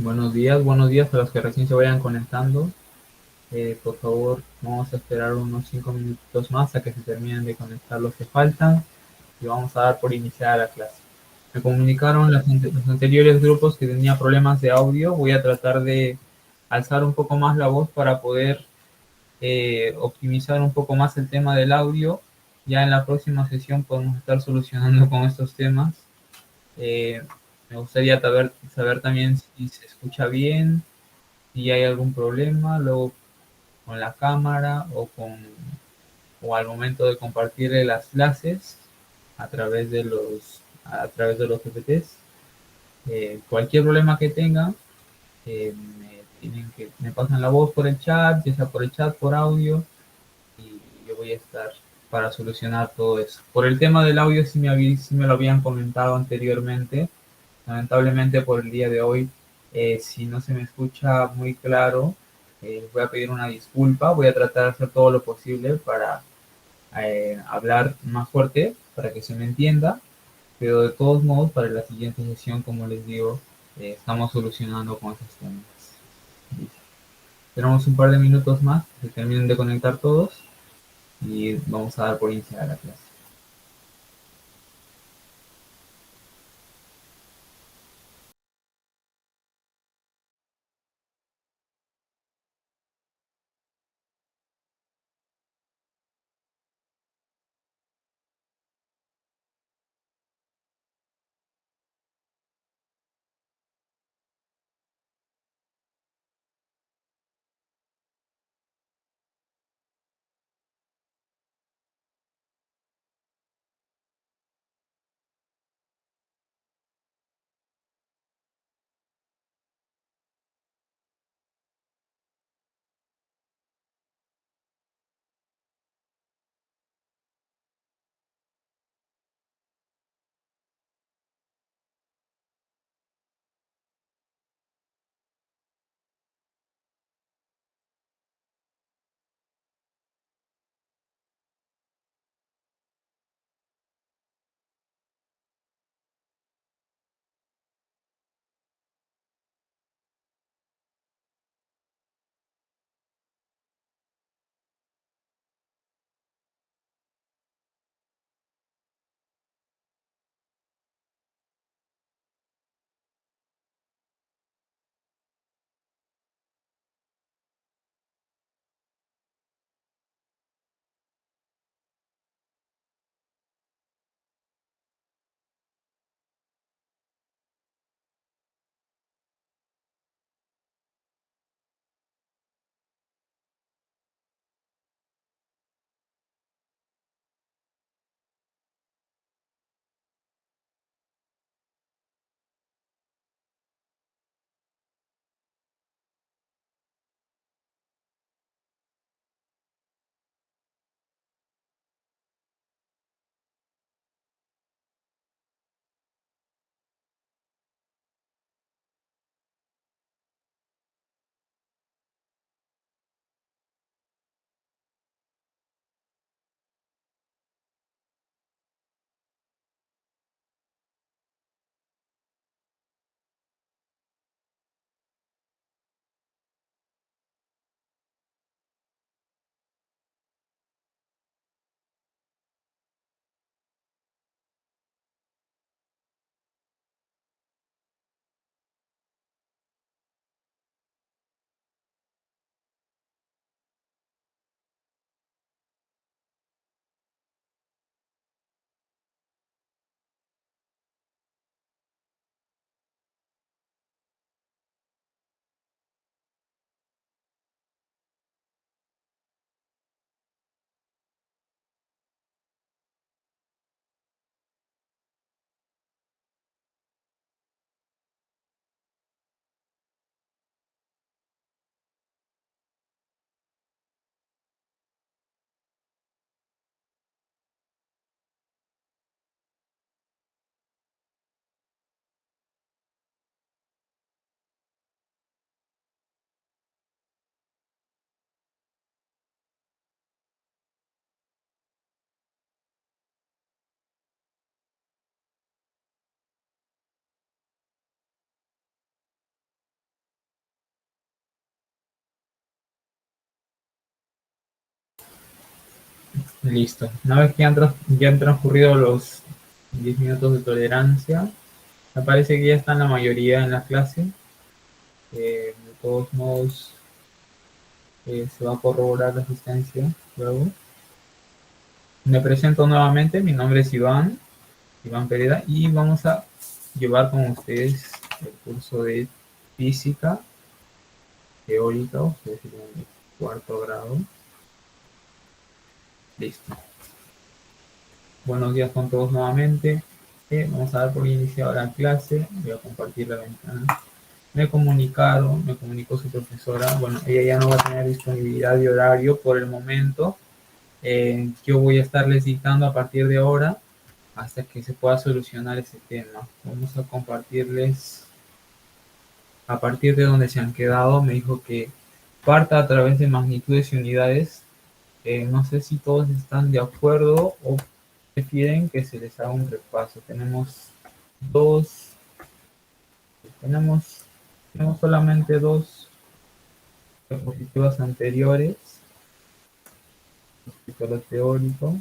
Buenos días a los que recién se vayan conectando. Por favor, vamos a esperar unos 5 minutos más a que se terminen de conectar los que faltan y vamos a dar por iniciada la clase. Me comunicaron los anteriores grupos que tenía problemas de audio. Voy a tratar de alzar un poco más la voz para poder optimizar un poco más el tema del audio. Ya en la próxima sesión podemos estar solucionando con estos temas. Eh, Me gustaría saber también si se escucha bien, si hay algún problema luego con la cámara o al momento de compartir las clases a través de los PPTs. Cualquier problema que tengan, me pasan la voz por el chat, ya sea por el chat, por audio, y yo voy a estar para solucionar todo eso. Por el tema del audio, sí me lo habían comentado anteriormente. Lamentablemente por el día de hoy, si no se me escucha muy claro, voy a pedir una disculpa. Voy a tratar de hacer todo lo posible para hablar más fuerte, para que se me entienda. Pero de todos modos, para la siguiente sesión, como les digo, estamos solucionando con esos temas. Tenemos un par de minutos más, que terminen de conectar todos y vamos a dar por iniciada la clase. Listo. Una vez que ya han transcurrido los 10 minutos de tolerancia, me parece que ya están la mayoría en la clase. De todos modos, se va a corroborar la asistencia luego. Me presento nuevamente, mi nombre es Iván Pereda, y vamos a llevar con ustedes el curso de física teórica, ustedes tienen el cuarto grado. Listo. Buenos días con todos nuevamente. Vamos a dar por iniciada la clase. Voy a compartir la ventana. Me comunicó su profesora. Bueno, ella ya no va a tener disponibilidad de horario por el momento. Yo voy a estarles dictando a partir de ahora hasta que se pueda solucionar ese tema. Vamos a compartirles a partir de donde se han quedado. Me dijo que parta a través de magnitudes y unidades. No sé si todos están de acuerdo o prefieren que se les haga un repaso. Dos, tenemos, tenemos solamente dos diapositivas anteriores respecto a lo teórico.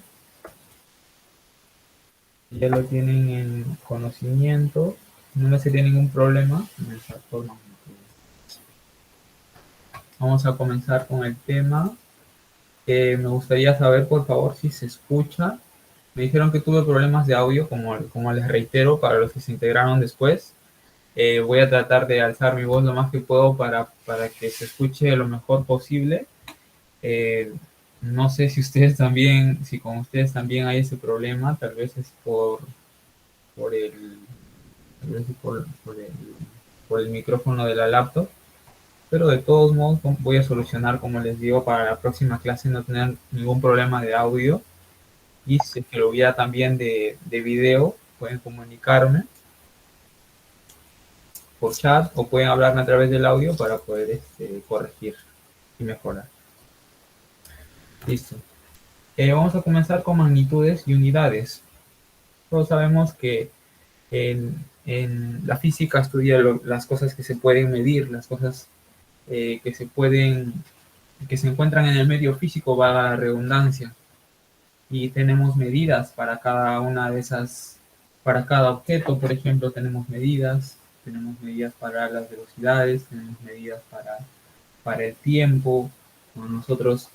Ya lo tienen en conocimiento, no sería ningún problema en el factor magnitud. Vamos a comenzar con el tema. Me gustaría saber, por favor, si se escucha. Me dijeron que tuve problemas de audio, como les reitero, para los que se integraron después. Voy a tratar de alzar mi voz lo más que puedo para que se escuche lo mejor posible. No sé si ustedes también, si con ustedes también hay ese problema, tal vez es por el, tal vez es por el micrófono de la laptop, pero de todos modos voy a solucionar, como les digo, para la próxima clase no tener ningún problema de audio. Y si es que lo hubiera también de video, pueden comunicarme por chat o pueden hablarme a través del audio para poder corregir y mejorar. Listo. Vamos a comenzar con magnitudes y unidades. Todos sabemos que en la física estudia las cosas que se pueden medir, las cosas que se encuentran en el medio físico, valga la redundancia. Y tenemos medidas para cada una de esas, para cada objeto, por ejemplo, tenemos medidas para las velocidades, tenemos medidas para el tiempo. Cuando nosotros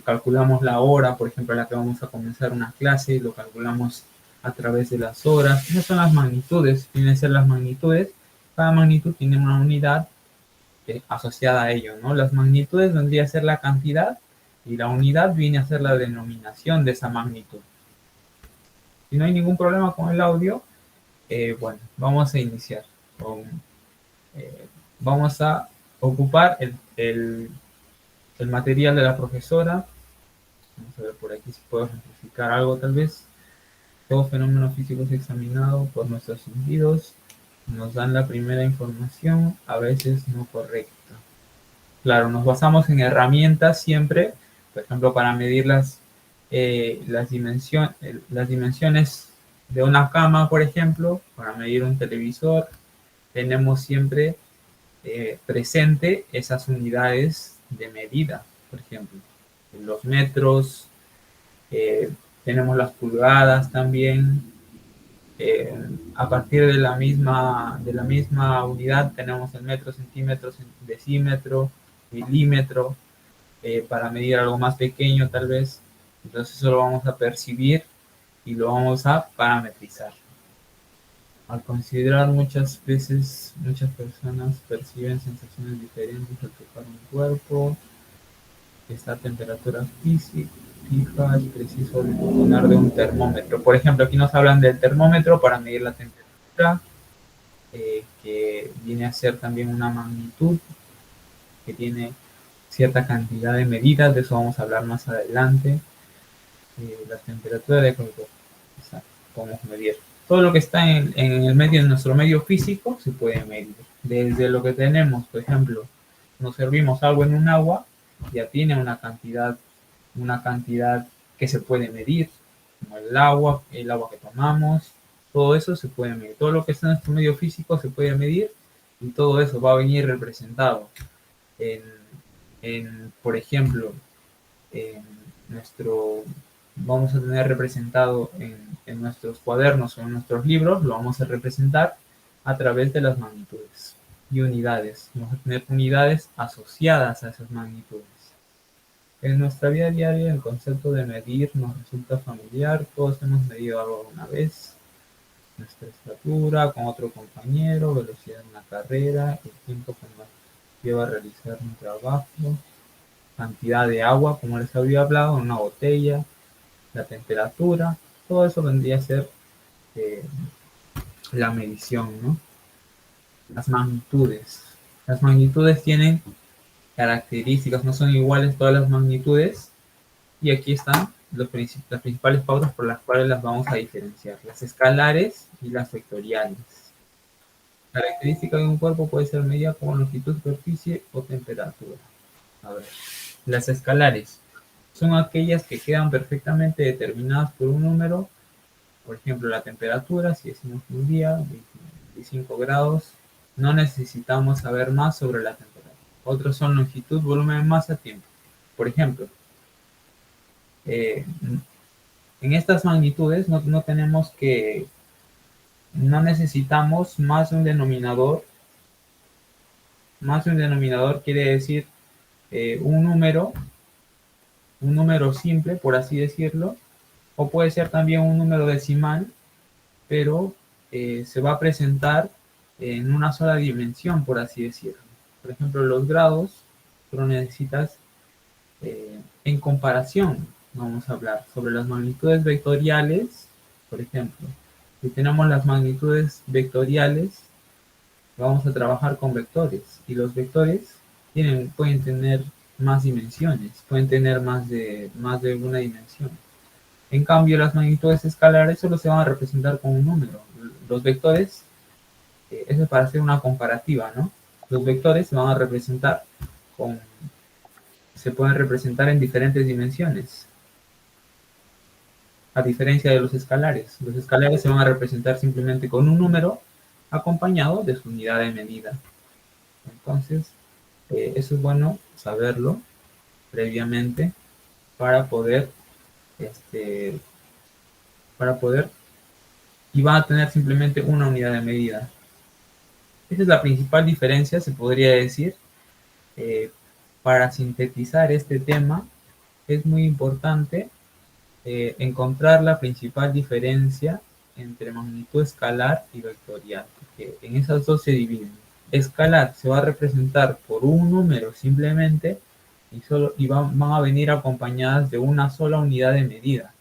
calculamos la hora, por ejemplo, a la que vamos a comenzar una clase, lo calculamos a través de las horas. Esas son las magnitudes, tienen que ser las magnitudes. Cada magnitud tiene una unidad asociada a ello, ¿no? Las magnitudes vendría a ser la cantidad y la unidad viene a ser la denominación de esa magnitud. Si no hay ningún problema con el audio, bueno, vamos a iniciar. Vamos a ocupar el material de la profesora. Vamos a ver por aquí si puedo ejemplificar algo tal vez. Todo fenómeno físico es examinado por nuestros sentidos. Nos dan la primera información, a veces no correcta. Claro, nos basamos en herramientas siempre, por ejemplo, para medir las dimensiones de una cama, por ejemplo, para medir un televisor, tenemos siempre presente esas unidades de medida, por ejemplo, los metros, tenemos las pulgadas también. A partir de la misma unidad tenemos el metro, centímetro, decímetro, milímetro, para medir algo más pequeño tal vez. Entonces eso lo vamos a percibir y lo vamos a parametrizar. Al considerar muchas veces, muchas personas perciben sensaciones diferentes al tocar un cuerpo. Esta temperatura física fija, es preciso disponer de un termómetro. Por ejemplo, aquí nos hablan del termómetro para medir la temperatura, que viene a ser también una magnitud, que tiene cierta cantidad de medidas, de eso vamos a hablar más adelante. La temperatura de cuerpo, podemos medir. Todo lo que está en el medio, en nuestro medio físico, se puede medir. Desde lo que tenemos, por ejemplo, nos servimos algo en un agua, ya tiene una cantidad que se puede medir, como el agua que tomamos, todo eso se puede medir. Todo lo que está en nuestro medio físico se puede medir y todo eso va a venir representado por ejemplo, en nuestro vamos a tener representado en nuestros cuadernos o en nuestros libros, lo vamos a representar a través de las magnitudes y unidades. Vamos a tener unidades asociadas a esas magnitudes. En nuestra vida diaria el concepto de medir nos resulta familiar. Todos hemos medido algo alguna vez. Nuestra estatura con otro compañero, velocidad en la carrera, el tiempo que nos lleva a realizar un trabajo, cantidad de agua, como les había hablado, en una botella, la temperatura, todo eso vendría a ser eh, la medición, ¿no? Las magnitudes. Las magnitudes tienen características, no son iguales todas las magnitudes, y aquí están las principales pautas por las cuales las vamos a diferenciar, las escalares y las vectoriales. La característica de un cuerpo puede ser medida como longitud, superficie o temperatura. A ver, las escalares son aquellas que quedan perfectamente determinadas por un número. Por ejemplo, la temperatura, si decimos un día, 25 grados, no necesitamos saber más sobre la temperatura. Otros son longitud, volumen, masa, tiempo. Por ejemplo, eh, en estas magnitudes no tenemos que, no necesitamos más de un denominador. Más de un denominador quiere decir un número simple, por así decirlo, o puede ser también un número decimal, pero se va a presentar en una sola dimensión, por así decirlo. Por ejemplo, los grados, tú lo necesitas en comparación. Vamos a hablar sobre las magnitudes vectoriales, por ejemplo. Si tenemos las magnitudes vectoriales, vamos a trabajar con vectores. Y los vectores pueden tener más dimensiones, pueden tener más de una dimensión. En cambio, las magnitudes escalares solo se van a representar con un número. Los vectores, eso es para hacer una comparativa, ¿no? Los vectores se van a representar se pueden representar en diferentes dimensiones, a diferencia de los escalares. Los escalares se van a representar simplemente con un número acompañado de su unidad de medida. Entonces, eso es bueno saberlo previamente para poder, este, para poder, y van a tener simplemente una unidad de medida. Esa es la principal diferencia, se podría decir. Para sintetizar este tema, es muy importante encontrar la principal diferencia entre magnitud escalar y vectorial, porque en esas dos se dividen. Escalar se va a representar por un número simplemente y van a venir acompañadas de una sola unidad de medida.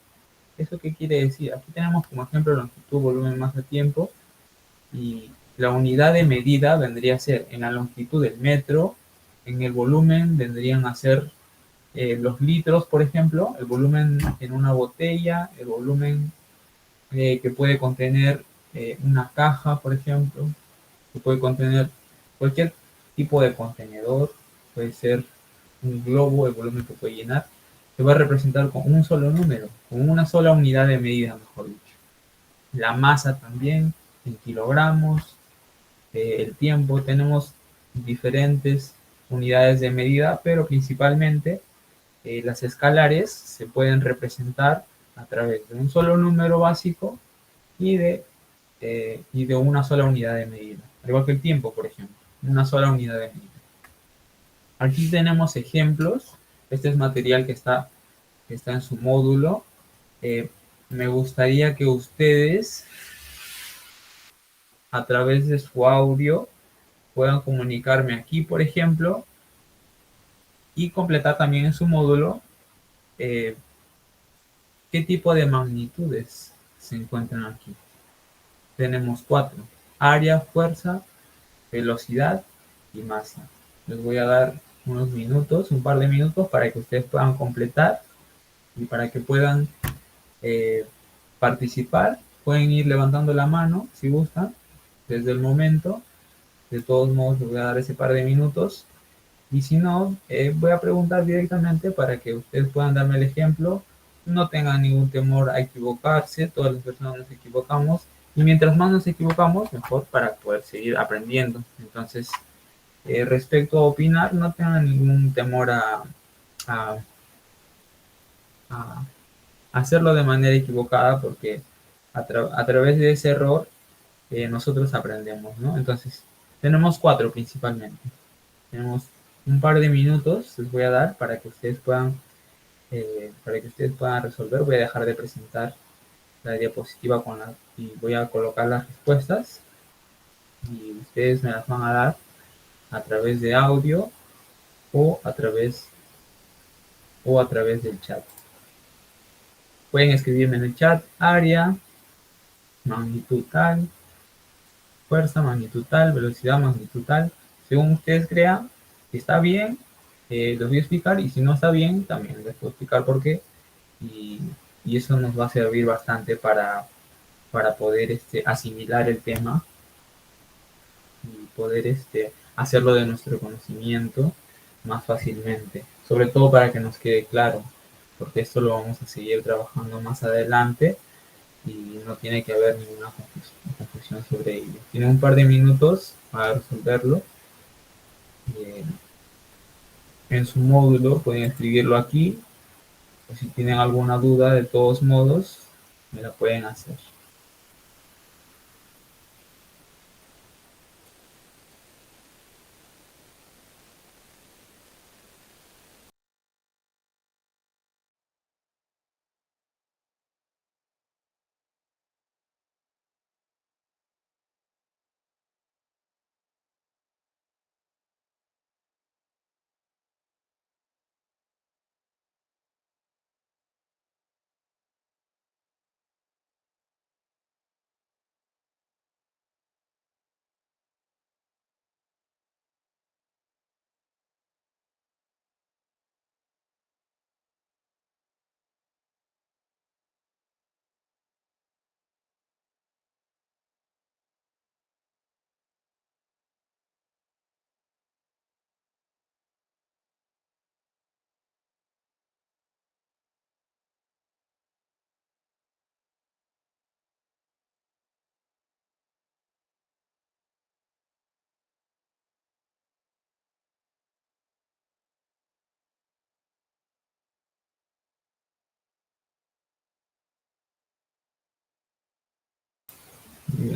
¿Eso qué quiere decir? Aquí tenemos como ejemplo longitud, volumen, masa, tiempo, y la unidad de medida vendría a ser en la longitud el metro, en el volumen vendrían a ser los litros, por ejemplo, el volumen en una botella, el volumen que puede contener una caja, por ejemplo, que puede contener cualquier tipo de contenedor, puede ser un globo, el volumen que puede llenar, se va a representar con un solo número, con una sola unidad de medida, mejor dicho. La masa también, en kilogramos, el tiempo, tenemos diferentes unidades de medida, pero principalmente las escalares se pueden representar a través de un solo número básico y de una sola unidad de medida. Al igual que el tiempo, por ejemplo, una sola unidad de medida. Aquí tenemos ejemplos. Este es material que está en su módulo. Me gustaría que ustedes, a través de su audio, puedan comunicarme aquí, por ejemplo, y completar también en su módulo eh, qué tipo de magnitudes se encuentran aquí. Tenemos cuatro: área, fuerza, velocidad y masa. Les voy a dar unos minutos, un par de minutos para que ustedes puedan completar y para que puedan eh, participar. Pueden ir levantando la mano si gustan desde el momento. De todos modos, les voy a dar ese par de minutos. Y si no, voy a preguntar directamente para que ustedes puedan darme el ejemplo. No tengan ningún temor a equivocarse, todas las personas nos equivocamos. Y mientras más nos equivocamos, mejor para poder seguir aprendiendo. Entonces, respecto a opinar, no tengan ningún temor a, hacerlo de manera equivocada porque a través de ese error nosotros aprendemos, ¿no? Entonces, tenemos cuatro principalmente. Tenemos un par de minutos, les voy a dar para que ustedes puedan resolver. Voy a dejar de presentar la diapositiva y voy a colocar las respuestas y ustedes me las van a dar a través de audio o a través del chat. Pueden escribirme en el chat área, magnitud tal, fuerza, magnitud tal, velocidad, magnitud tal. Según ustedes crean, si está bien, les voy a explicar, y si no está bien, también les puedo explicar por qué. Y, y eso nos va a servir bastante para poder asimilar el tema y poder hacerlo de nuestro conocimiento más fácilmente. Sobre todo para que nos quede claro, porque esto lo vamos a seguir trabajando más adelante y no tiene que haber ninguna confusión sobre ello. Tienen un par de minutos para resolverlo. Eh, en su módulo pueden escribirlo aquí, o si tienen alguna duda, de todos modos, me la pueden hacer.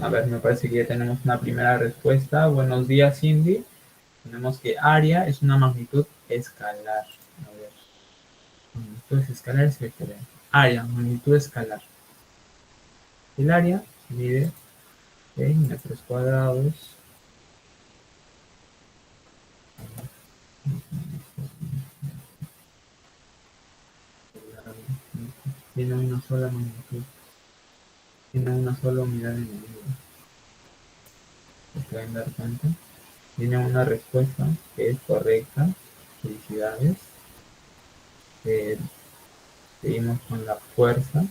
A ver, me parece que ya tenemos una primera respuesta. Buenos días, Cindy. Tenemos que área es una magnitud escalar. A ver, magnitudes escalares diferente. Área, magnitud escalar. El área se mide en metros cuadrados. Tiene una sola magnitud. Tiene una sola unidad de medida. ¿Se pueden dar cuenta? Tiene una respuesta que es correcta. Felicidades. Eh, Seguimos con la fuerza.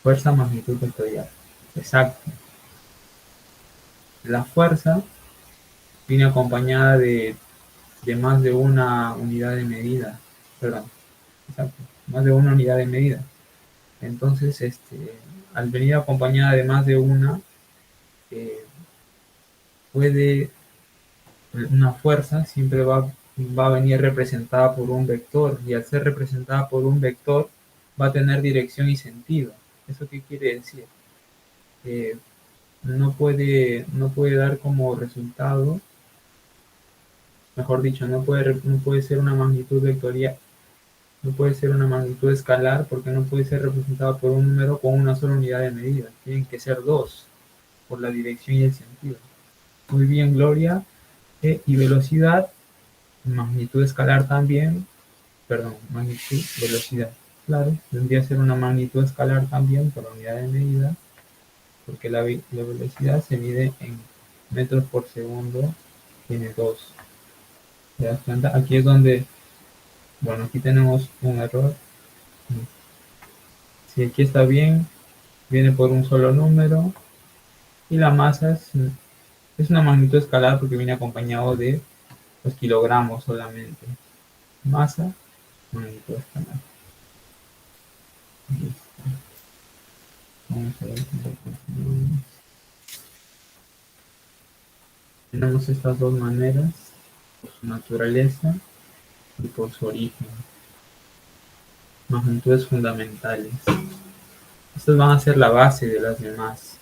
Fuerza, magnitud vectorial. Exacto. La fuerza viene acompañada de más de una unidad de medida. Perdón, exacto. Más de una unidad de medida. Entonces, al venir acompañada de más de una, eh, puede, una fuerza siempre va a venir representada por un vector, y al ser representada por un vector va a tener dirección y sentido. ¿Eso qué quiere decir? Eh, no puede dar como resultado, mejor dicho, no puede ser una magnitud vectorial, no puede ser una magnitud escalar porque no puede ser representada por un número con una sola unidad de medida. Tienen que ser dos, por la dirección y el sentido. Muy bien, Gloria. Y velocidad, magnitud escalar también, perdón, magnitud, velocidad. Claro, tendría que ser una magnitud escalar también por la unidad de medida, porque la velocidad se mide en metros por segundo, tiene dos. ¿Te das cuenta? Aquí es donde, bueno, aquí tenemos un error. Si aquí está bien, viene por un solo número, y la masa es una magnitud escalar porque viene acompañado de los kilogramos solamente. Masa, magnitud escalar. Listo. Vamos a ver. Tenemos estas dos maneras, por su naturaleza y por su origen. magnitudes fundamentales. Estas van a ser la base de las demás.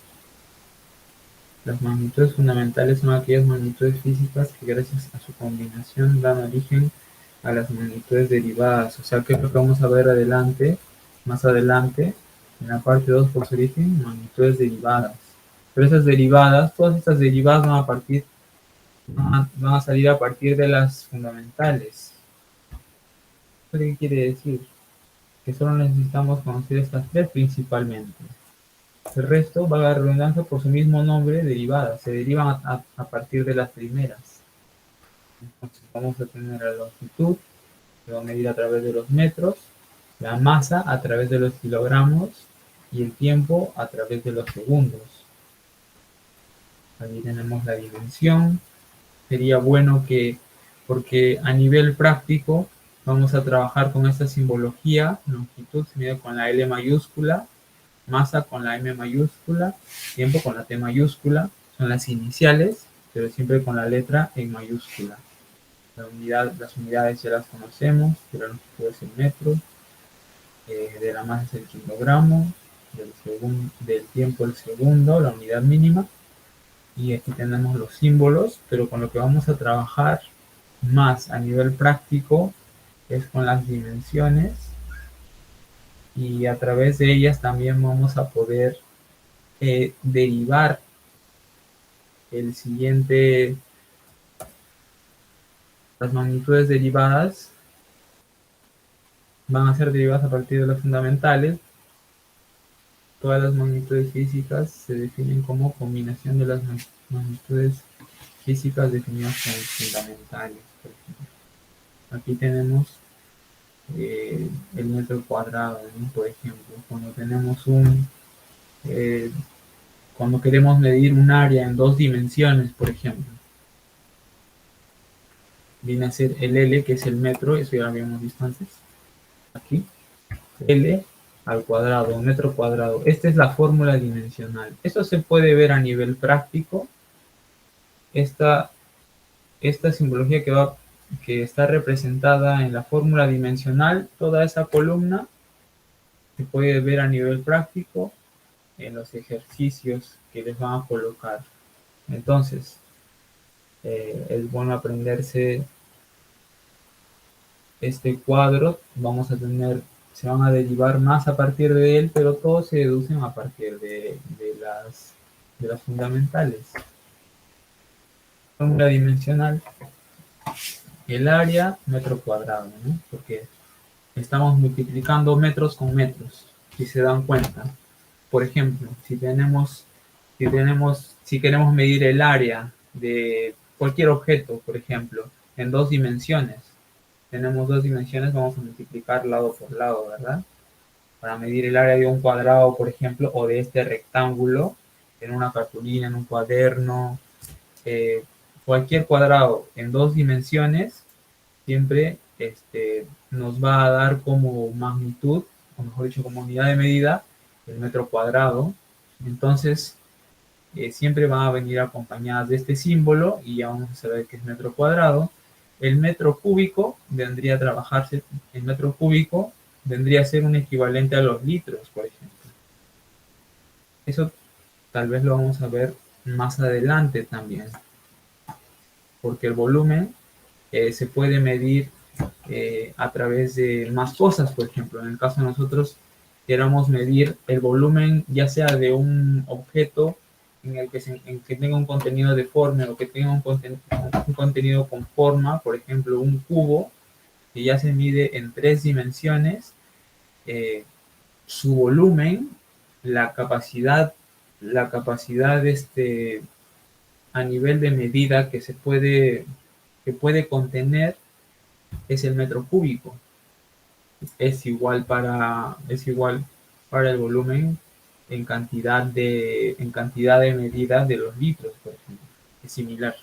Las magnitudes fundamentales son aquellas magnitudes físicas que gracias a su combinación dan origen a las magnitudes derivadas. O sea que es lo que vamos a ver adelante, más adelante, en la parte 2 por su origen, magnitudes derivadas. Pero esas derivadas, todas estas derivadas van a salir a partir de las fundamentales. ¿Qué quiere decir? Que solo necesitamos conocer estas tres principalmente. El resto, valga la redundancia, por su mismo nombre, derivadas. Se derivan a partir de las primeras. Entonces vamos a tener la longitud, que va a medir a través de los metros, la masa a través de los kilogramos y el tiempo a través de los segundos. Aquí tenemos la dimensión. Sería bueno porque a nivel práctico vamos a trabajar con esta simbología. Longitud se mide con la L mayúscula, masa con la M mayúscula, tiempo con la T mayúscula, son las iniciales, pero siempre con la letra en mayúscula. Las unidades ya las conocemos, de la longitud es el metro, de la masa es el kilogramo, del tiempo el segundo, la unidad mínima, y aquí tenemos los símbolos, pero con lo que vamos a trabajar más a nivel práctico es con las dimensiones, y a través de ellas también vamos a poder derivar el siguiente, las magnitudes derivadas van a ser derivadas a partir de las fundamentales. Todas las magnitudes físicas se definen como combinación de las magnitudes físicas definidas como fundamentales. Por ejemplo. Aquí tenemos el metro cuadrado, ¿no? Por ejemplo, cuando tenemos cuando queremos medir un área en 2 dimensiones, por ejemplo, viene a ser el L, que es el metro, eso ya lo habíamos visto antes, aquí, L al cuadrado, un metro cuadrado. Esta es la fórmula dimensional. Esto se puede ver a nivel práctico. Esta simbología que está representada en la fórmula dimensional, toda esa columna se puede ver a nivel práctico en los ejercicios que les van a colocar. Entonces, es bueno aprenderse este cuadro. Vamos a tener, se van a derivar más a partir de él, pero todos se deducen a partir de las fundamentales. Fórmula dimensional, el área metro cuadrado, ¿no? Porque estamos multiplicando metros con metros, si se dan cuenta. Por ejemplo, si queremos medir el área de cualquier objeto, por ejemplo, en 2 dimensiones, tenemos 2 dimensiones, vamos a multiplicar lado por lado, ¿verdad? Para medir el área de un cuadrado, por ejemplo, o de este rectángulo, en una cartulina, en un cuaderno, cualquier cuadrado en 2 dimensiones, siempre nos va a dar como magnitud, o mejor dicho, como unidad de medida, el metro cuadrado. Entonces, siempre van a venir acompañadas de este símbolo, y ya vamos a saber que es metro cuadrado. El metro cúbico vendría a trabajarse, el metro cúbico vendría a ser un equivalente a los litros, por ejemplo. Eso tal vez lo vamos a ver más adelante también, porque el volumen se puede medir a través de más cosas. Por ejemplo, en el caso de nosotros queramos medir el volumen ya sea de un objeto en que tenga un contenido deforme o que tenga un contenido con forma, por ejemplo, un cubo que ya se mide en 3 dimensiones, su volumen, la capacidad a nivel de medida que puede contener es el metro cúbico. Es igual para el volumen en cantidad de medidas de los litros, por ejemplo. Es similar.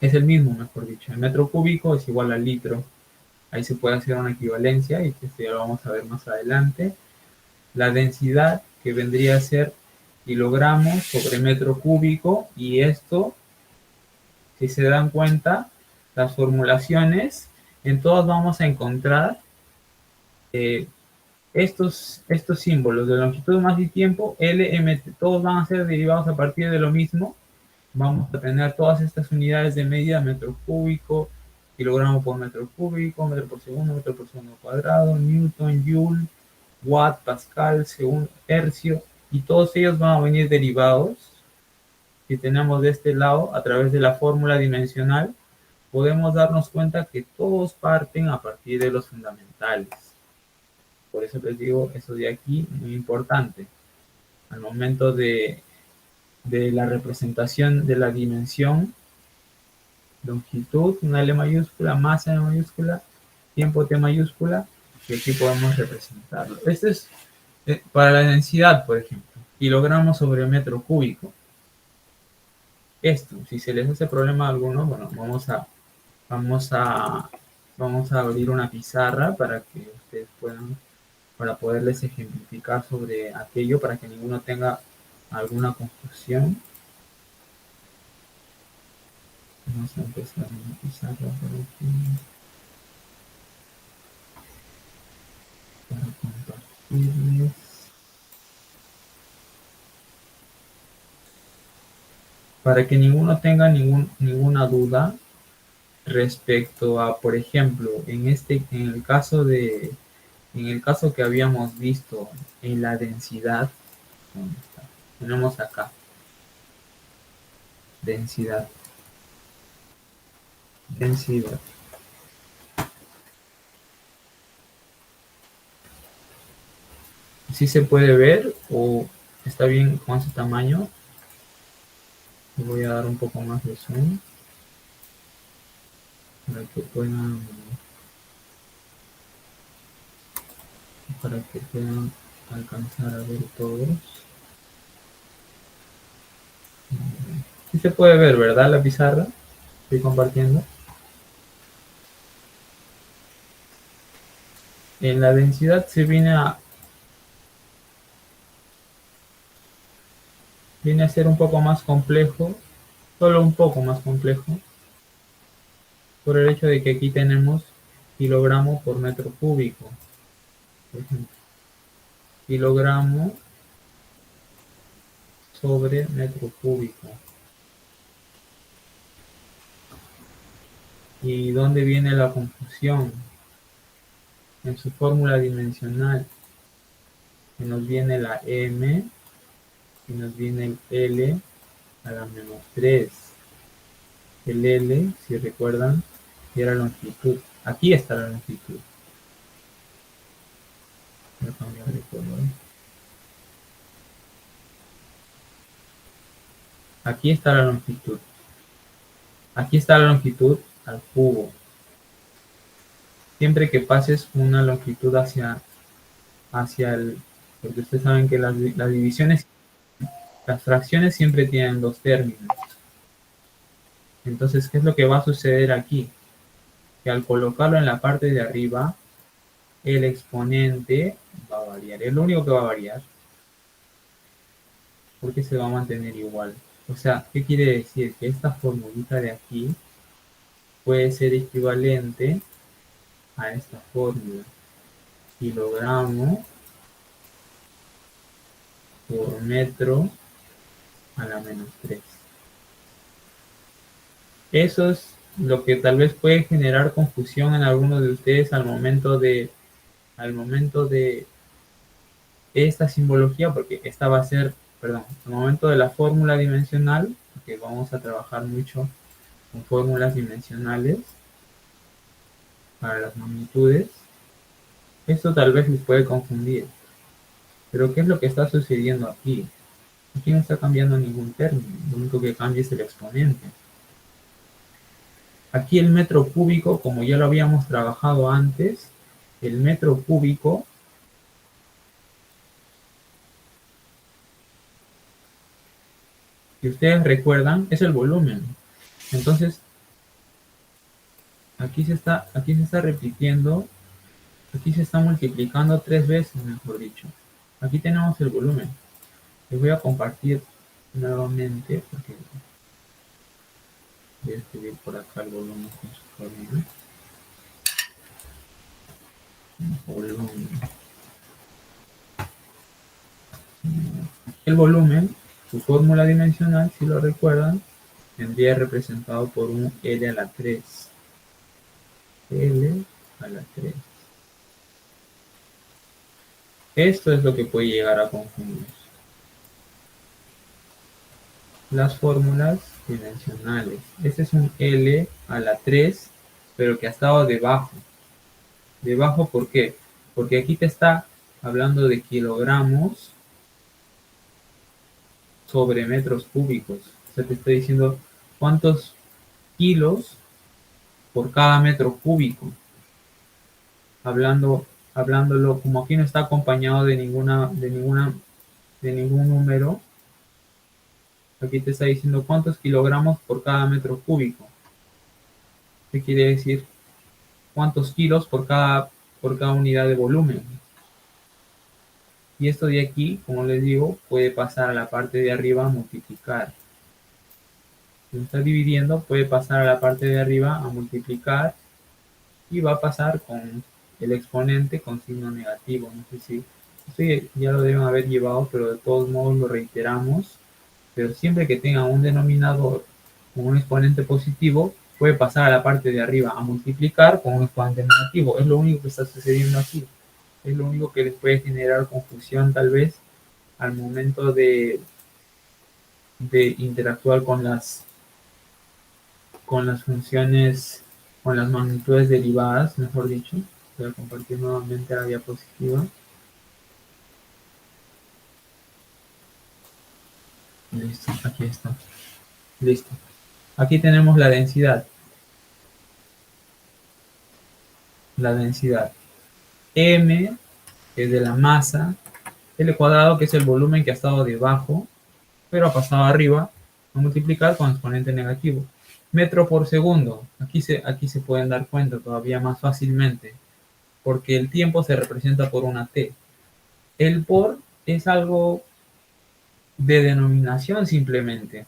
Es el mismo, mejor dicho. El metro cúbico es igual al litro. Ahí se puede hacer una equivalencia, y esto ya lo vamos a ver más adelante. La densidad, que vendría a ser kilogramos sobre metro cúbico, y esto, si se dan cuenta, las formulaciones, en todas vamos a encontrar estos símbolos de longitud, masa y tiempo, L, M, todos van a ser derivados a partir de lo mismo. Vamos a tener todas estas unidades de medida: metro cúbico, kilogramo por metro cúbico, metro por segundo cuadrado, newton, joule, watt, pascal, segundo, hercio, y todos ellos van a venir derivados. Si tenemos de este lado, a través de la fórmula dimensional, podemos darnos cuenta que todos parten a partir de los fundamentales. Por eso les digo, eso de aquí, muy importante. Al momento de la representación de la dimensión, longitud, una L mayúscula, masa N mayúscula, tiempo T mayúscula, y aquí podemos representarlo. Este es para la densidad, por ejemplo, kilogramos sobre metro cúbico. Esto, si se les hace problema alguno, bueno, vamos a abrir una pizarra para que ustedes puedan, para poderles ejemplificar sobre aquello, para que ninguno tenga alguna confusión. Vamos a empezar una pizarra por aquí para compartirles. Para que ninguno tenga ninguna duda respecto a, por ejemplo, en el caso que habíamos visto en la densidad, ¿dónde está? Tenemos acá densidad. ¿Sí se puede ver o está bien con ese tamaño? Voy a dar un poco más de zoom para que puedan alcanzar a ver todos. Sí se puede ver, ¿verdad? La pizarra. Estoy compartiendo. En la densidad se viene a ser un poco más complejo, solo un poco más complejo, por el hecho de que aquí tenemos kilogramo por metro cúbico, por ejemplo. Kilogramo sobre metro cúbico. ¿Y dónde viene la confusión? En su fórmula dimensional, que nos viene la M y nos viene el L a la menos 3. El L, si recuerdan, era longitud. Aquí está la longitud. Voy a cambiar de color. Aquí está la longitud. Aquí está la longitud al cubo. Siempre que pases una longitud hacia el... Porque ustedes saben que las divisiones, las fracciones siempre tienen dos términos. Entonces, ¿qué es lo que va a suceder aquí? Que al colocarlo en la parte de arriba, el exponente va a variar. Es lo único que va a variar. Porque se va a mantener igual. O sea, ¿qué quiere decir? Que esta formulita de aquí puede ser equivalente a esta fórmula. Kilogramo por metro a la menos 3. Eso es lo que tal vez puede generar confusión en algunos de ustedes al momento de esta simbología, porque esta va a ser, perdón, al momento de la fórmula dimensional, porque vamos a trabajar mucho con fórmulas dimensionales para las magnitudes. Esto tal vez les puede confundir. Pero ¿qué es lo que está sucediendo aquí? Aquí no está cambiando ningún término, lo único que cambia es el exponente. Aquí el metro cúbico, como ya lo habíamos trabajado antes, el metro cúbico si ustedes recuerdan, es el volumen. Entonces, aquí se está repitiendo, aquí se está multiplicando 3 veces, mejor dicho. Aquí tenemos el volumen. Les voy a compartir nuevamente, porque voy a escribir por acá el volumen con su fórmula. volumen. El volumen, su fórmula dimensional, si lo recuerdan, tendría representado por un L a la 3. L a la 3. Esto es lo que puede llegar a confundir. Las fórmulas dimensionales. Este es un L a la 3, pero que ha estado debajo. ¿Debajo por qué? Porque aquí te está hablando de kilogramos sobre metros cúbicos. O sea, te está diciendo cuántos kilos por cada metro cúbico. Hablándolo, como aquí no está acompañado de ningún número, aquí te está diciendo cuántos kilogramos por cada metro cúbico. ¿Qué quiere decir? Cuántos kilos por cada unidad de volumen. Y esto de aquí, como les digo, puede pasar a la parte de arriba a multiplicar. Si está dividiendo, puede pasar a la parte de arriba a multiplicar y va a pasar con el exponente con signo negativo. No sé si esto ya lo deben haber llevado, pero de todos modos lo reiteramos. Pero siempre que tenga un denominador con un exponente positivo, puede pasar a la parte de arriba a multiplicar con un exponente negativo. Es lo único que está sucediendo aquí. Es lo único que les puede generar confusión tal vez al momento de interactuar con las funciones, con las magnitudes derivadas, mejor dicho. Voy a compartir nuevamente la diapositiva. Listo, aquí está. Listo. Aquí tenemos la densidad. La densidad. M, que es de la masa. L cuadrado, que es el volumen que ha estado debajo, pero ha pasado arriba, a multiplicar con exponente negativo. Metro por segundo. Aquí se pueden dar cuenta todavía más fácilmente, porque el tiempo se representa por una T. El por es algo de denominación simplemente.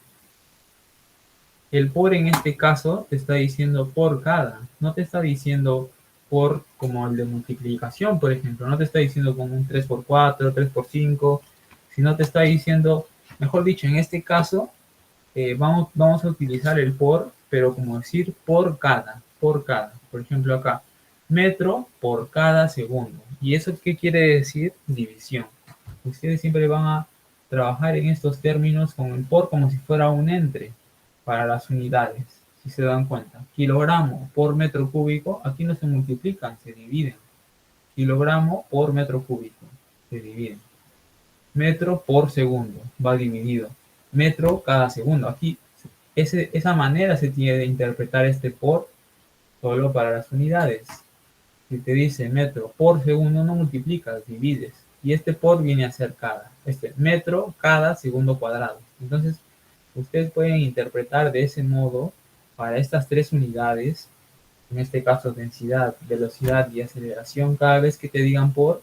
El por en este caso te está diciendo por cada, no te está diciendo por como el de multiplicación, por ejemplo, no te está diciendo como un 3 por 4, 3 por 5, sino te está diciendo, mejor dicho, en este caso, vamos a utilizar el por, pero como decir por cada, por ejemplo acá, metro por cada segundo. ¿Y eso qué quiere decir? División. Ustedes siempre van a trabajar en estos términos con el por como si fuera un entre para las unidades, si se dan cuenta. Kilogramo por metro cúbico, aquí no se multiplican, se dividen. Kilogramo por metro cúbico, se dividen. Metro por segundo, va dividido. Metro cada segundo. Aquí, esa manera se tiene de interpretar este por solo para las unidades. Si te dice metro por segundo, no multiplicas, divides. Y este por viene a ser cada. Este metro cada segundo cuadrado. Entonces, ustedes pueden interpretar de ese modo para estas tres unidades, en este caso densidad, velocidad y aceleración, cada vez que te digan por,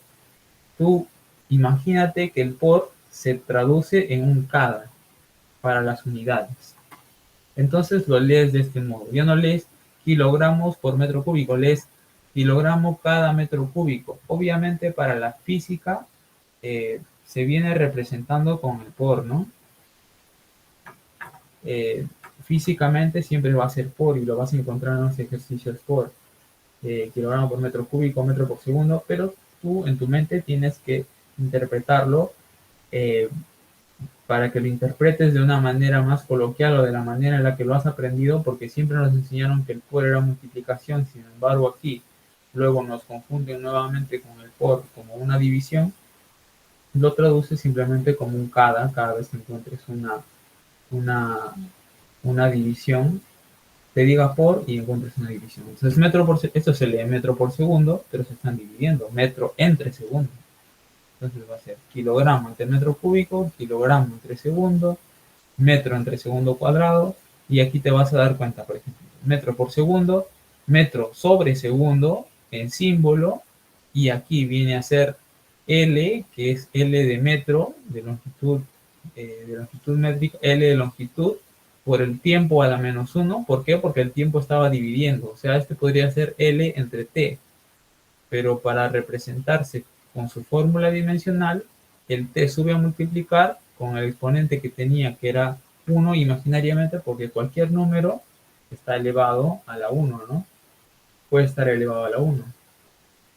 tú imagínate que el por se traduce en un cada para las unidades. Entonces lo lees de este modo. Ya no lees kilogramos por metro cúbico, lees kilogramo cada metro cúbico. Obviamente para la física se viene representando con el por, ¿no? Físicamente siempre va a ser por y lo vas a encontrar en los ejercicios por kilogramo por metro cúbico, metro por segundo, pero tú en tu mente tienes que interpretarlo para que lo interpretes de una manera más coloquial o de la manera en la que lo has aprendido, porque siempre nos enseñaron que el por era multiplicación, sin embargo aquí luego nos confunden nuevamente con el por como una división, lo traduce simplemente como un cada vez que encuentres una división, te diga por y encuentres una división. Entonces, esto se lee metro por segundo, pero se están dividiendo, metro entre segundo. Entonces va a ser kilogramo entre metro cúbico, kilogramo entre segundo, metro entre segundo cuadrado, y aquí te vas a dar cuenta, por ejemplo, metro por segundo, metro sobre segundo en símbolo, y aquí viene a ser L, que es L de metro, de longitud métrica, L de longitud, por el tiempo a la -1. ¿Por qué? Porque el tiempo estaba dividiendo. O sea, este podría ser L entre T. pero para representarse con su fórmula dimensional, el t sube a multiplicar con el exponente que tenía, que era 1 imaginariamente, porque cualquier número está elevado a la 1, ¿no? Puede estar elevado a la 1.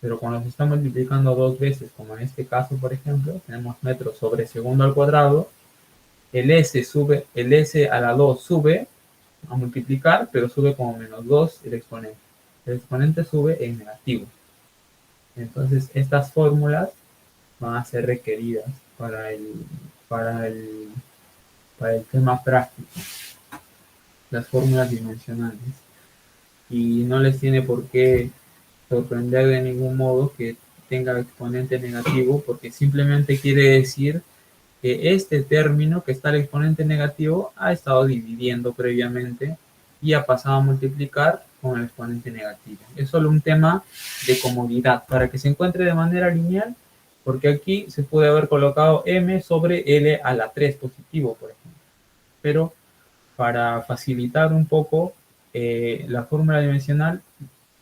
Pero cuando se está multiplicando dos veces, como en este caso, por ejemplo, tenemos metros sobre segundo al cuadrado, el s a la 2 sube a multiplicar, pero sube como menos 2 el exponente. El exponente sube en negativo. Entonces, estas fórmulas van a ser requeridas para el tema práctico, las fórmulas dimensionales. Y no les tiene por qué sorprender de ningún modo que tenga exponente negativo, porque simplemente quiere decir que este término que está el exponente negativo ha estado dividiendo previamente y ha pasado a multiplicar con el exponente negativo. Es solo un tema de comodidad para que se encuentre de manera lineal, porque aquí se puede haber colocado m sobre l a la 3 positivo, por ejemplo. Pero para facilitar un poco la fórmula dimensional,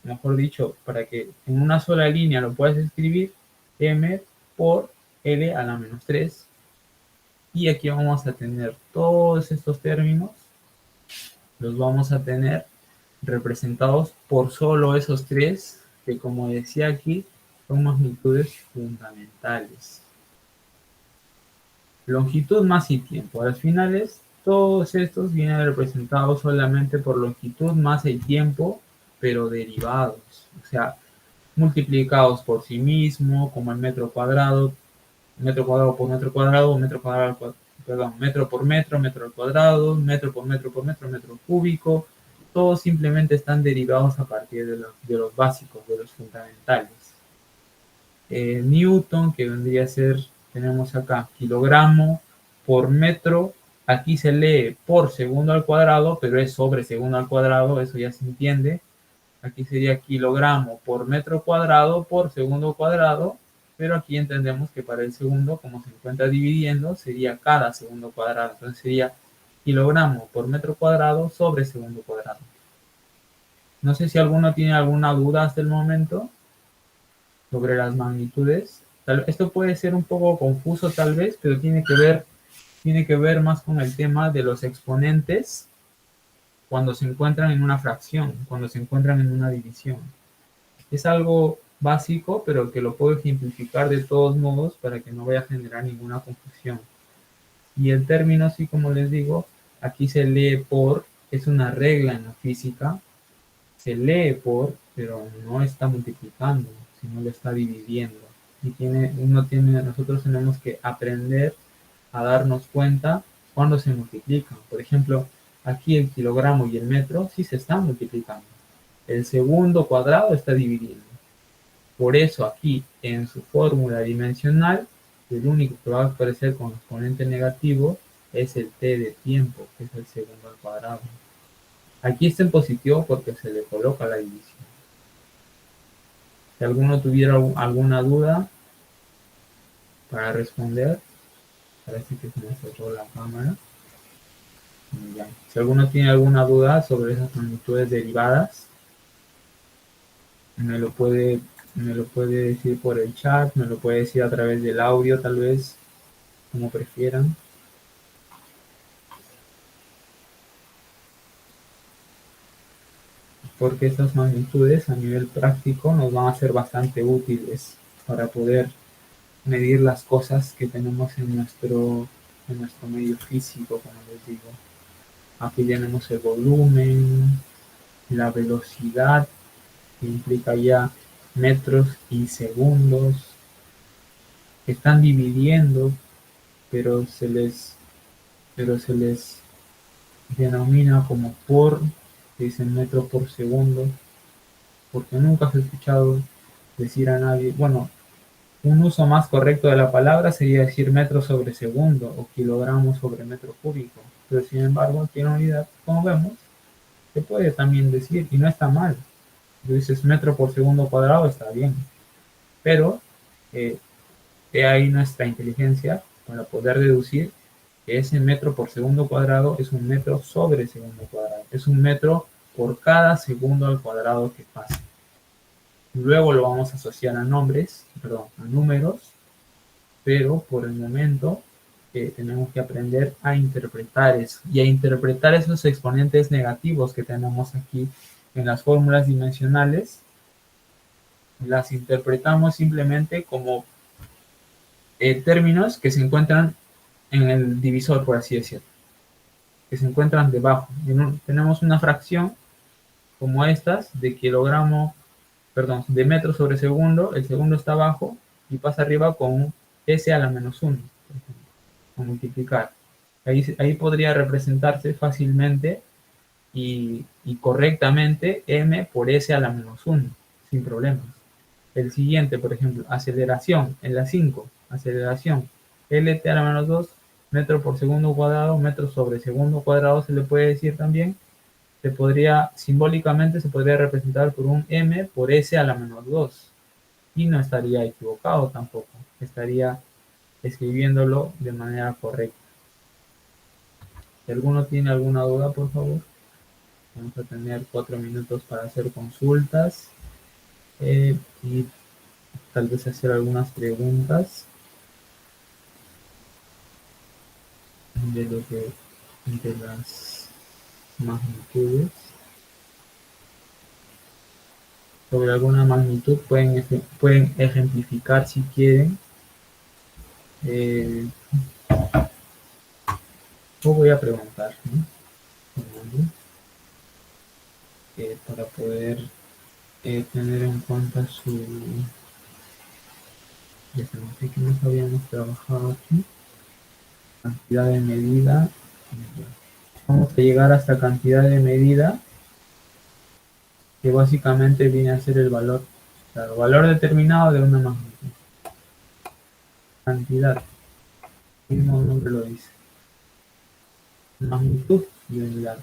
mejor dicho, para que en una sola línea lo puedas escribir, m por l a la menos 3. Y aquí vamos a tener todos estos términos, los vamos a tener representados por solo esos tres, que como decía aquí, son magnitudes fundamentales. Longitud más y tiempo. A las finales, todos estos vienen representados solamente por longitud más el tiempo, pero derivados. O sea, multiplicados por sí mismo, como el metro cuadrado por metro cuadrado, metro por metro al cuadrado, metro por metro, metro cúbico. Todos simplemente están derivados a partir de los básicos, de los fundamentales. Newton, que vendría a ser, tenemos acá, kilogramo por metro. Aquí se lee por segundo al cuadrado, pero es sobre segundo al cuadrado, eso ya se entiende. Aquí sería kilogramo por metro cuadrado por segundo cuadrado, pero aquí entendemos que para el segundo, como se encuentra dividiendo, sería cada segundo cuadrado. Entonces sería kilogramo por metro cuadrado sobre segundo cuadrado. No sé si alguno tiene alguna duda hasta el momento sobre las magnitudes. Esto puede ser un poco confuso tal vez, pero tiene que ver más con el tema de los exponentes cuando se encuentran en una fracción, cuando se encuentran en una división. Es algo básico, pero que lo puedo ejemplificar de todos modos para que no vaya a generar ninguna confusión. Y el término, sí, como les digo, aquí se lee por, es una regla en la física, se lee por, pero no está multiplicando, sino lo está dividiendo. Y nosotros tenemos que aprender a darnos cuenta cuando se multiplican. Por ejemplo, aquí el kilogramo y el metro sí se están multiplicando. El segundo cuadrado está dividiendo. Por eso aquí en su fórmula dimensional, el único que va a aparecer con exponente negativo es el t de tiempo, que es el segundo al cuadrado. Aquí está en positivo porque se le coloca la división. Si alguno tuviera alguna duda para responder, parece que se me cerró la cámara. Bien. Si alguno tiene alguna duda sobre esas magnitudes derivadas, me lo puede decir por el chat, me lo puede decir a través del audio, tal vez, como prefieran. Porque estas magnitudes a nivel práctico nos van a ser bastante útiles para poder medir las cosas que tenemos en nuestro medio físico, como les digo. Aquí tenemos el volumen, la velocidad, que implica ya metros y segundos, que están dividiendo, pero se les denomina como por, que dicen metros por segundo, porque nunca se ha escuchado decir a nadie, bueno, un uso más correcto de la palabra sería decir metro sobre segundo o kilogramos sobre metro cúbico, pero sin embargo aquí en la unidad, como vemos, se puede también decir, y no está mal. Si dices metro por segundo cuadrado, está bien, pero ahí nuestra inteligencia para poder deducir que ese metro por segundo cuadrado es un metro sobre segundo cuadrado, es un metro por cada segundo al cuadrado que pasa. Luego lo vamos a asociar a nombres, perdón, a números, pero por el momento tenemos que aprender a interpretar eso y a interpretar esos exponentes negativos que tenemos aquí en las fórmulas dimensionales. Las interpretamos simplemente como términos que se encuentran en el divisor, por así decirlo, que se encuentran debajo. Tenemos una fracción como estas de kilogramo, perdón, de metro sobre segundo, el segundo está abajo y pasa arriba con s a la menos 1, por ejemplo, a multiplicar. Ahí podría representarse fácilmente y correctamente m por s a la menos 1, sin problemas. El siguiente, por ejemplo, aceleración, en la 5, aceleración, lt a la menos 2, metro por segundo cuadrado, metro sobre segundo cuadrado se le puede decir también. Se podría, simbólicamente se podría representar por un m por s a la menos 2. Y no estaría equivocado tampoco, estaría escribiéndolo de manera correcta. Si alguno tiene alguna duda, por favor. Vamos a tener 4 minutos para hacer consultas y tal vez hacer algunas preguntas de lo que de las magnitudes. Sobre alguna magnitud pueden ejemplificar si quieren. Yo voy a preguntar, ¿no? Para poder tener en cuenta su... Ya sé que nos habíamos trabajado aquí. Cantidad de medida. Vamos a llegar hasta cantidad de medida, que básicamente viene a ser el valor, o sea, el valor determinado de una magnitud. Cantidad, el mismo nombre lo dice. Magnitud y unidad.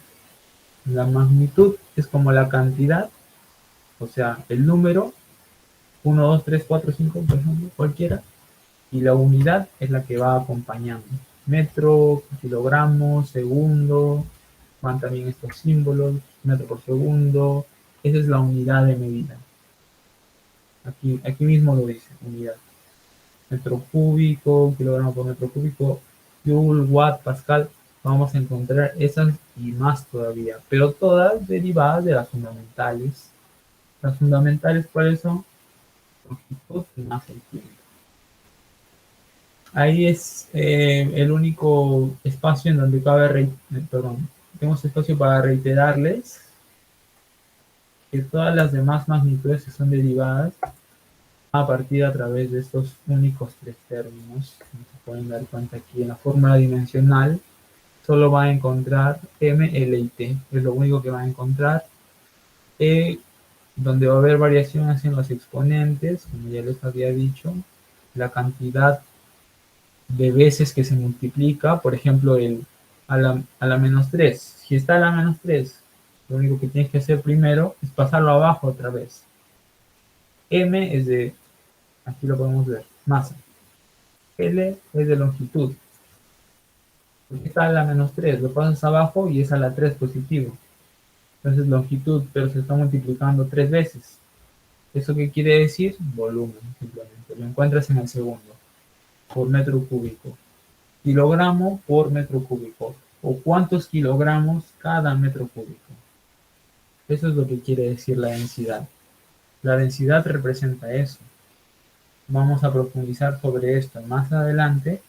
La magnitud es como la cantidad, o sea, el número 1, 2, 3, 4, 5, por ejemplo, cualquiera, y la unidad es la que va acompañando. Metro, kilogramo, segundo, van también estos símbolos, metro por segundo, esa es la unidad de medida. Aquí mismo lo dice, unidad. Metro cúbico, kilogramo por metro cúbico, joule, watt, pascal, vamos a encontrar esas y más todavía, pero todas derivadas de las fundamentales. Las fundamentales, ¿cuáles son? Longitud más el tiempo. Ahí es el único espacio en donde cabe, tenemos espacio para reiterarles que todas las demás magnitudes que son derivadas a partir a través de estos únicos tres términos. Como se pueden dar cuenta aquí en la fórmula dimensional, solo va a encontrar m, l y t, es lo único que va a encontrar. Donde va a haber variaciones en los exponentes, como ya les había dicho, la cantidad de veces que se multiplica, por ejemplo, a la menos 3. Si está a la menos 3, lo único que tienes que hacer primero es pasarlo abajo otra vez. M es de, aquí lo podemos ver, masa. L es de longitud. Porque está a la menos 3, lo pasas abajo y es a la 3 positivo. Entonces longitud, pero se está multiplicando 3 veces. ¿Eso qué quiere decir? Volumen, simplemente. Lo encuentras en el segundo, por metro cúbico. Kilogramo por metro cúbico. O cuántos kilogramos cada metro cúbico. Eso es lo que quiere decir la densidad. La densidad representa eso. Vamos a profundizar sobre esto más adelante,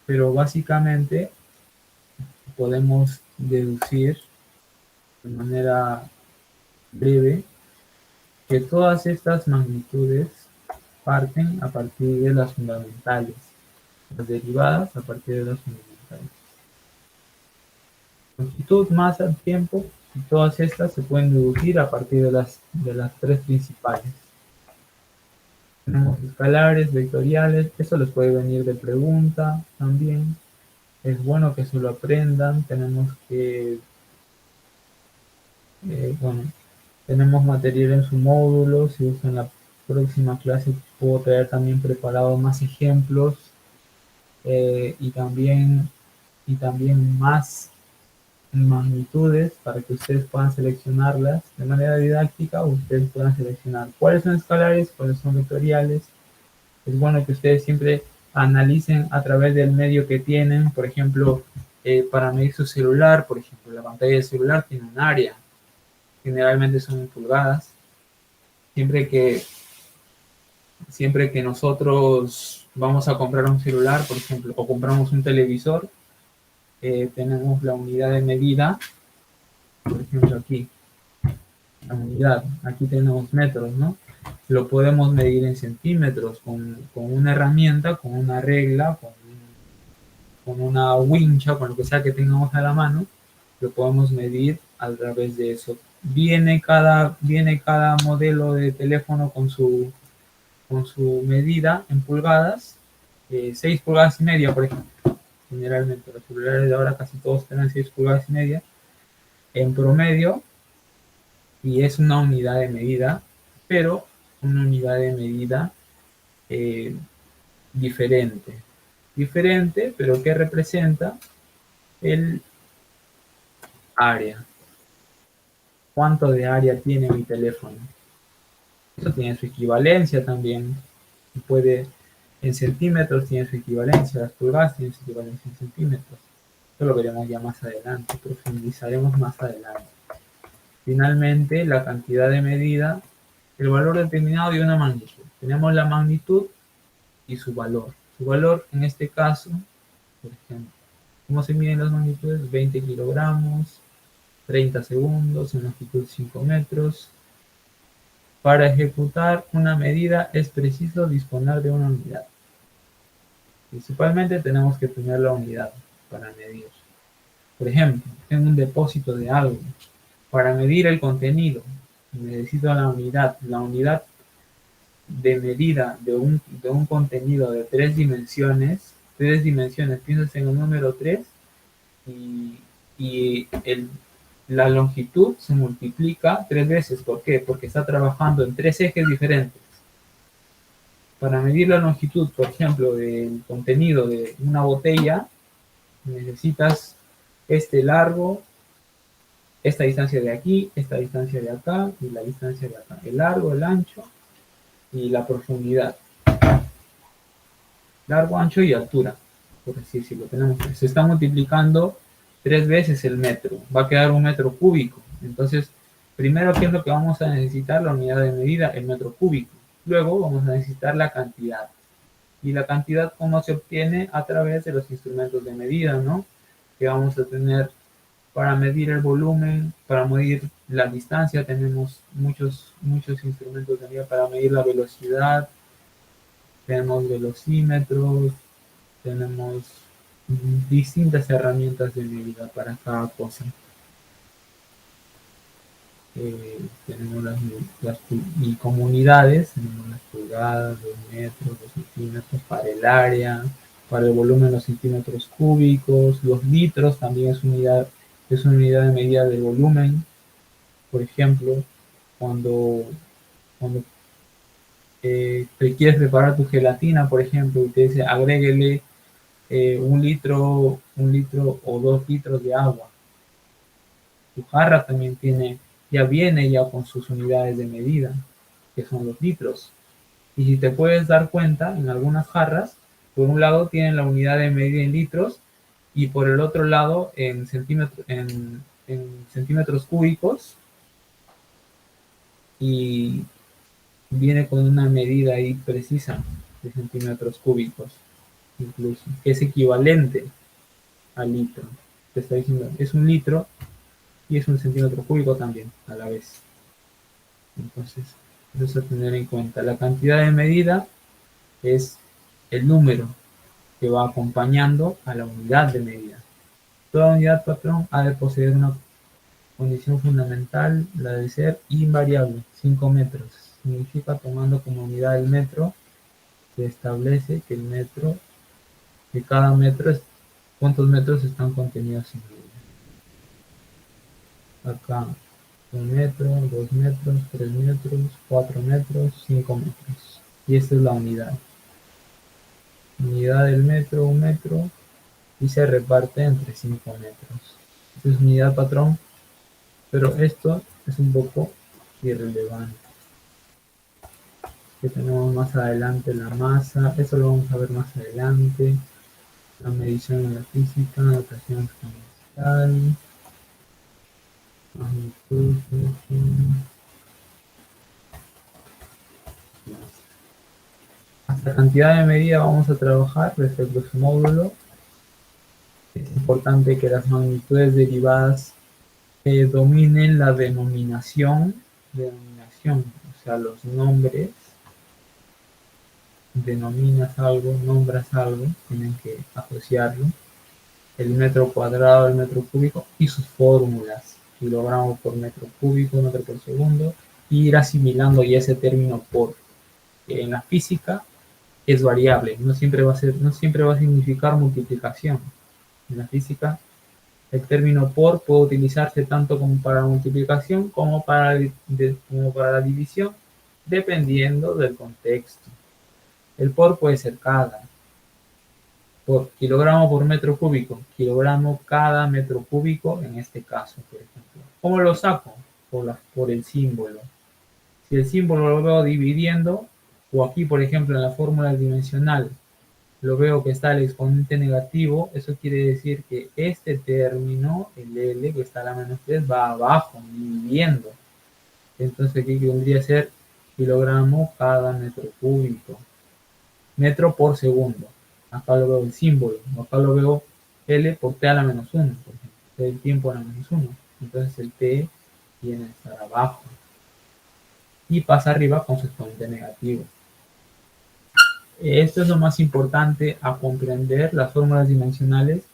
pero básicamente podemos deducir de manera breve que todas estas magnitudes parten a partir de las fundamentales, las derivadas a partir de las fundamentales. Longitud, masa, tiempo, y todas estas se pueden deducir a partir de las tres principales. Tenemos escalares, vectoriales, eso les puede venir de pregunta también. Es bueno que se lo aprendan, tenemos que, tenemos material en su módulo, si usan la próxima clase puedo traer también preparado más ejemplos y también más magnitudes para que ustedes puedan seleccionarlas de manera didáctica, o ustedes puedan seleccionar cuáles son escalares, cuáles son vectoriales. Es bueno que ustedes siempre analicen a través del medio que tienen. Por ejemplo, para medir su celular, por ejemplo, la pantalla del celular tiene un área, generalmente son en pulgadas. Siempre que nosotros vamos a comprar un celular, por ejemplo, o compramos un televisor, tenemos la unidad de medida, por ejemplo aquí, la unidad, aquí tenemos metros, ¿no? Lo podemos medir en centímetros con una herramienta, con una regla, con una wincha, con lo que sea que tengamos a la mano, lo podemos medir a través de eso. Viene cada modelo de teléfono con su medida en pulgadas, 6 pulgadas y media, por ejemplo. Generalmente los celulares de ahora casi todos tienen 6 pulgadas y media en promedio, y es una unidad de medida, pero una unidad de medida eh, diferente. Diferente, pero que representa el área. ¿Cuánto de área tiene mi teléfono? Eso tiene su equivalencia también. Puede, en centímetros tiene su equivalencia, las pulgadas tienen su equivalencia en centímetros. Esto lo veremos ya más adelante, profundizaremos más adelante. Finalmente, la cantidad de medida, el valor determinado de una magnitud. Tenemos la magnitud y su valor. Su valor, en este caso, por ejemplo, ¿cómo se miden las magnitudes? 20 kilogramos, 30 segundos, en longitud 5 metros. Para ejecutar una medida es preciso disponer de una unidad. Principalmente tenemos que tener la unidad para medir. Por ejemplo, en un depósito de algo, para medir el contenido, necesito la unidad. La unidad de medida de un contenido de 3 dimensiones. 3 dimensiones, piensas en el número 3 y la longitud se multiplica 3 veces. ¿Por qué? Porque está trabajando en 3 ejes diferentes. Para medir la longitud, por ejemplo, del contenido de una botella, necesitas este largo, esta distancia de aquí, esta distancia de acá y la distancia de acá. El largo, el ancho y la profundidad. Largo, ancho y altura, por así decirlo. Se está multiplicando 3 veces el metro. Va a quedar un metro cúbico. Entonces, primero, ¿qué es lo que vamos a necesitar? La unidad de medida, el metro cúbico. Luego vamos a necesitar la cantidad. Y la cantidad, ¿cómo se obtiene? A través de los instrumentos de medida, ¿no? Que vamos a tener para medir el volumen, para medir la distancia. Tenemos muchos instrumentos de medida para medir la velocidad. Tenemos velocímetros, tenemos distintas herramientas de medida para cada cosa. Tenemos las comunidades, tenemos las pulgadas, los metros, los centímetros, para el área, para el volumen, los centímetros cúbicos. Los litros también es una unidad de medida del volumen. Por ejemplo, cuando te quieres preparar tu gelatina, por ejemplo, y te dice agréguele 1 litro o 2 litros de agua. Tu jarra también viene ya con sus unidades de medida, que son los litros. Y si te puedes dar cuenta, en algunas jarras, por un lado tienen la unidad de medida en litros y por el otro lado en centímetros cúbicos, y viene con una medida ahí precisa de centímetros cúbicos, incluso, que es equivalente al litro. Te está diciendo, es 1 litro y es 1 centímetro cúbico también a la vez. Entonces, eso es a tener en cuenta. La cantidad de medida es el número que va acompañando a la unidad de medida. Toda unidad patrón ha de poseer una condición fundamental, la de ser invariable. 5 metros significa, tomando como unidad el metro, se establece que cada metro es cuántos metros están contenidos en él. Acá 1 metro, 2 metros, 3 metros, 4 metros, 5 metros. Y esta es la unidad. Unidad del metro, 1 metro, y se reparte entre 5 metros. Esta es unidad patrón, pero esto es un poco irrelevante. Que tenemos más adelante la masa, eso lo vamos a ver más adelante. La medición en la física, notación exponencial, magnitud, hasta cantidad de medida vamos a trabajar respecto a su módulo. Es importante que las magnitudes derivadas dominen la denominación, o sea, los nombres. Denominas algo, nombras algo, tienen que asociarlo. El metro cuadrado, el metro cúbico y sus fórmulas, kilogramo por metro cúbico, metro por segundo, y ir asimilando ya ese término por. En la física es variable, no siempre va a significar multiplicación. En la física el término por puede utilizarse tanto como para multiplicación como para la división, dependiendo del contexto. El por puede ser cada, por kilogramo por metro cúbico, kilogramo cada metro cúbico en este caso, por ejemplo. ¿Cómo lo saco? Por el símbolo. Si el símbolo lo veo dividiendo, o aquí, por ejemplo, en la fórmula dimensional, lo veo que está el exponente negativo, eso quiere decir que este término, el L, que está a la menos 3, va abajo, dividiendo. Entonces aquí vendría a ser kilogramo cada metro cúbico. Metro por segundo. Acá lo veo el símbolo. Acá lo veo L por T a la menos 1, por ejemplo. El tiempo a la menos 1. Entonces el T viene a estar abajo. Y pasa arriba con su exponente negativo. Esto es lo más importante a comprender las fórmulas dimensionales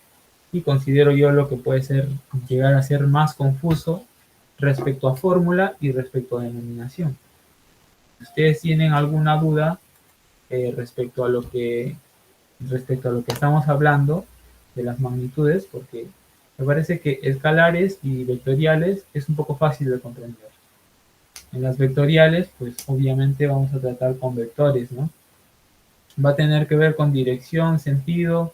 y considero yo lo que puede llegar a ser más confuso respecto a fórmula y respecto a denominación. Si ustedes tienen alguna duda respecto a lo que estamos hablando de las magnitudes, porque me parece que escalares y vectoriales es un poco fácil de comprender. En las vectoriales, pues obviamente vamos a tratar con vectores, ¿no? Va a tener que ver con dirección, sentido.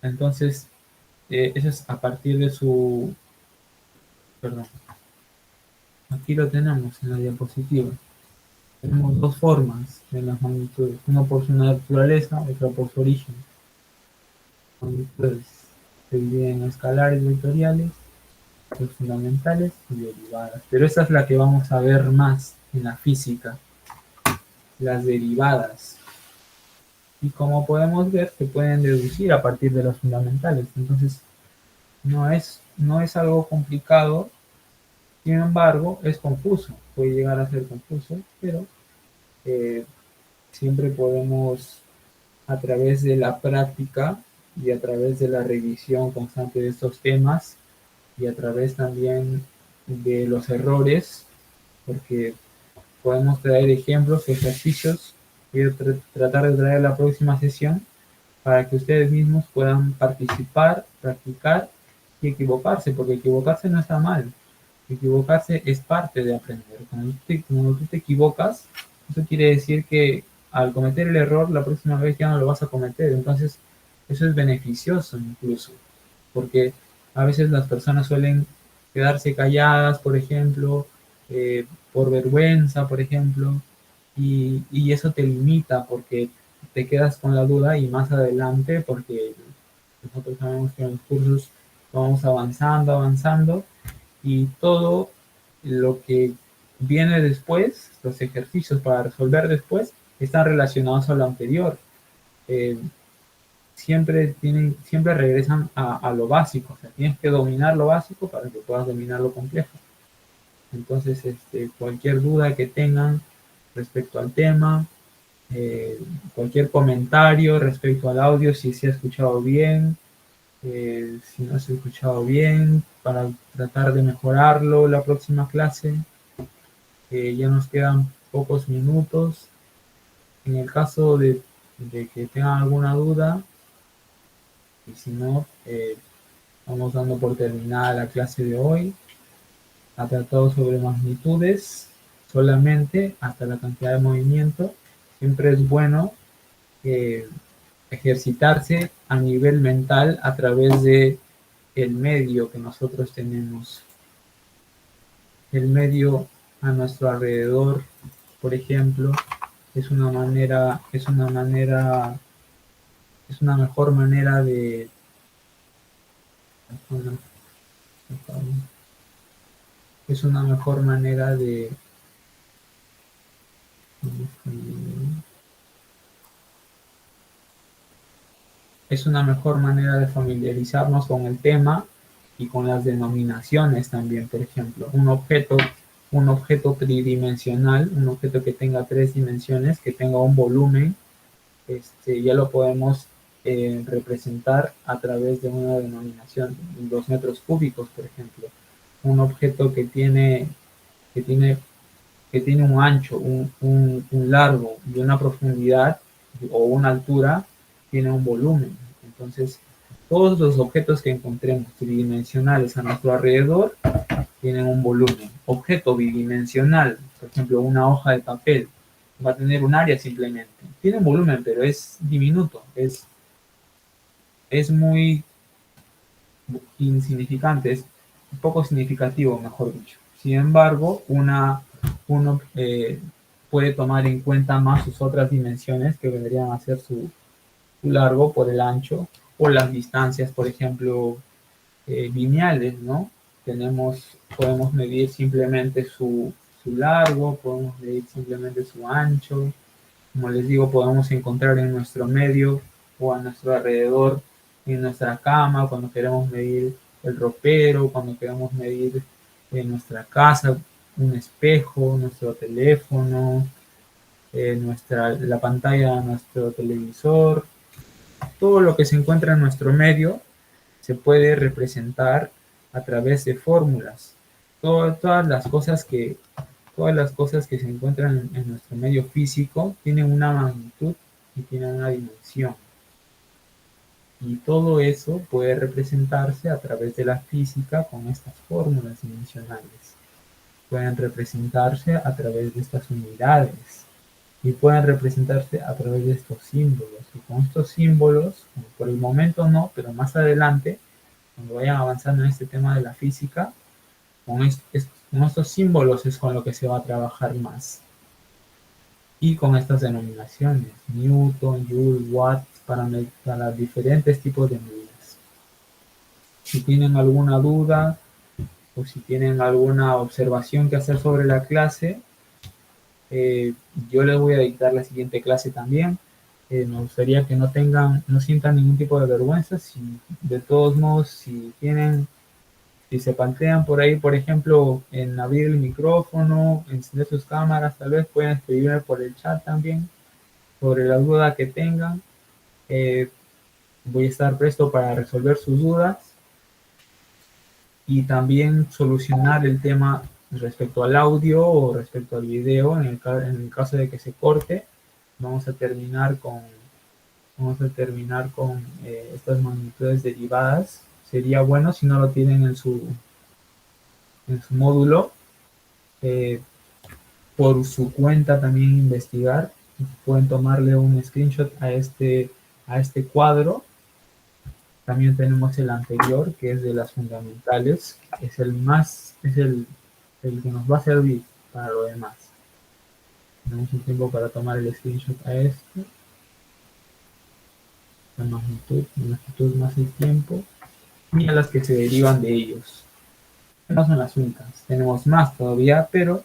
Entonces, eso es a partir de su... Perdón. Aquí lo tenemos en la diapositiva. Tenemos dos formas de las magnitudes. Una por su naturaleza, otra por su origen. Magnitudes se dividen en escalares vectoriales, los fundamentales y derivadas. Pero esa es la que vamos a ver más en la física. Las derivadas. Y como podemos ver, se pueden deducir a partir de los fundamentales. Entonces, no es algo complicado, sin embargo, es confuso. Puede llegar a ser confuso, pero siempre podemos, a través de la práctica y a través de la revisión constante de estos temas y a través también de los errores, porque podemos traer ejemplos, ejercicios, y tratar de traer la próxima sesión para que ustedes mismos puedan participar, practicar y equivocarse, porque equivocarse no está mal. Equivocarse es parte de aprender. Cuando tú te equivocas, eso quiere decir que al cometer el error, la próxima vez ya no lo vas a cometer. Entonces, eso es beneficioso incluso, porque a veces las personas suelen quedarse calladas, por ejemplo, por vergüenza, por ejemplo, y eso te limita porque te quedas con la duda y más adelante, porque nosotros sabemos que en los cursos vamos avanzando, y todo lo que viene después, los ejercicios para resolver después, están relacionados a lo anterior. Eh, siempre regresan a lo básico, o sea, tienes que dominar lo básico para que puedas dominar lo complejo. Entonces, cualquier duda que tengan respecto al tema, cualquier comentario respecto al audio, si se ha escuchado bien, si no se ha escuchado bien, para tratar de mejorarlo la próxima clase. Ya nos quedan pocos minutos. En el caso de que tengan alguna duda, y si no, vamos dando por terminada la clase de hoy. Ha tratado sobre magnitudes solamente hasta la cantidad de movimiento. Siempre es bueno ejercitarse a nivel mental a través de el medio que nosotros tenemos, el medio a nuestro alrededor, por ejemplo, es una mejor manera de, es una mejor manera de, es una mejor manera de familiarizarnos con el tema y con las denominaciones también. Por ejemplo, un objeto tridimensional, un objeto que tenga tres dimensiones, que tenga un volumen, ya lo podemos representar a través de una denominación, 2 metros cúbicos, por ejemplo. Un objeto que tiene, que tiene un ancho, un largo y una profundidad o una altura, tiene un volumen. Entonces, todos los objetos que encontremos tridimensionales a nuestro alrededor tienen un volumen. Objeto bidimensional, por ejemplo, una hoja de papel, va a tener un área simplemente. Tiene un volumen, pero es diminuto, es muy insignificante, es poco significativo, mejor dicho. Sin embargo, uno puede tomar en cuenta más sus otras dimensiones, que vendrían a ser su largo por el ancho, o las distancias, por ejemplo, lineales, ¿no? Podemos medir simplemente su largo, podemos medir simplemente su ancho. Como les digo, podemos encontrar en nuestro medio o a nuestro alrededor, en nuestra cama, cuando queremos medir el ropero, cuando queremos medir en nuestra casa, un espejo, nuestro teléfono, la pantalla de nuestro televisor. Todo lo que se encuentra en nuestro medio se puede representar a través de fórmulas. Todas las cosas que se encuentran en nuestro medio físico tienen una magnitud y tienen una dimensión. Y todo eso puede representarse a través de la física con estas fórmulas dimensionales. Pueden representarse a través de estas unidades y pueden representarse a través de estos símbolos. Y con estos símbolos, por el momento no, pero más adelante, cuando vayan avanzando en este tema de la física, con estos símbolos es con lo que se va a trabajar más. Y con estas denominaciones, Newton, Joule, Watt, para diferentes tipos de medidas. Si tienen alguna duda o si tienen alguna observación que hacer sobre la clase, yo les voy a dictar la siguiente clase también. Me gustaría que no sientan ningún tipo de vergüenza. Si de todos modos, si se plantean por ahí, por ejemplo, en abrir el micrófono, encender sus cámaras, tal vez pueden escribirme por el chat también sobre la duda que tengan. Voy a estar presto para resolver sus dudas y también solucionar el tema respecto al audio o respecto al video. En el caso de que se corte, vamos a terminar con estas magnitudes derivadas. Sería bueno si no lo tienen en su módulo, eh, por su cuenta también investigar. Pueden tomarle un screenshot a este cuadro. También tenemos el anterior, que es de las fundamentales. Es el que nos va a servir para lo demás. Tenemos un tiempo para tomar el screenshot a esto. La magnitud más el tiempo. Y a las que se derivan de ellos. No son las únicas. Tenemos más todavía, pero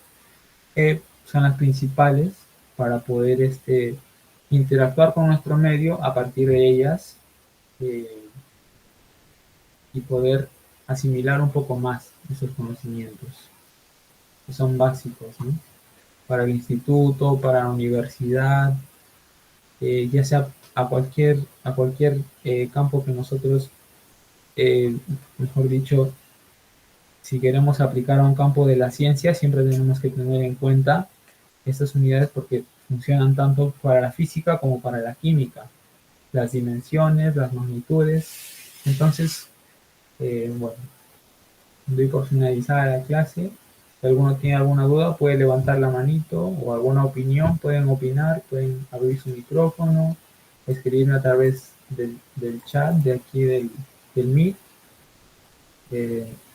son las principales para poder interactuar con nuestro medio a partir de ellas, y poder asimilar un poco más esos conocimientos que son básicos, ¿no? Para el instituto, para la universidad, ya sea a cualquier campo que nosotros, mejor dicho, si queremos aplicar a un campo de la ciencia, siempre tenemos que tener en cuenta estas unidades porque funcionan tanto para la física como para la química. Las dimensiones, las magnitudes. Entonces, bueno, doy por finalizada la clase. Si alguno tiene alguna duda, puede levantar la manito o alguna opinión, pueden opinar, pueden abrir su micrófono, escribirme a través del chat de aquí del Meet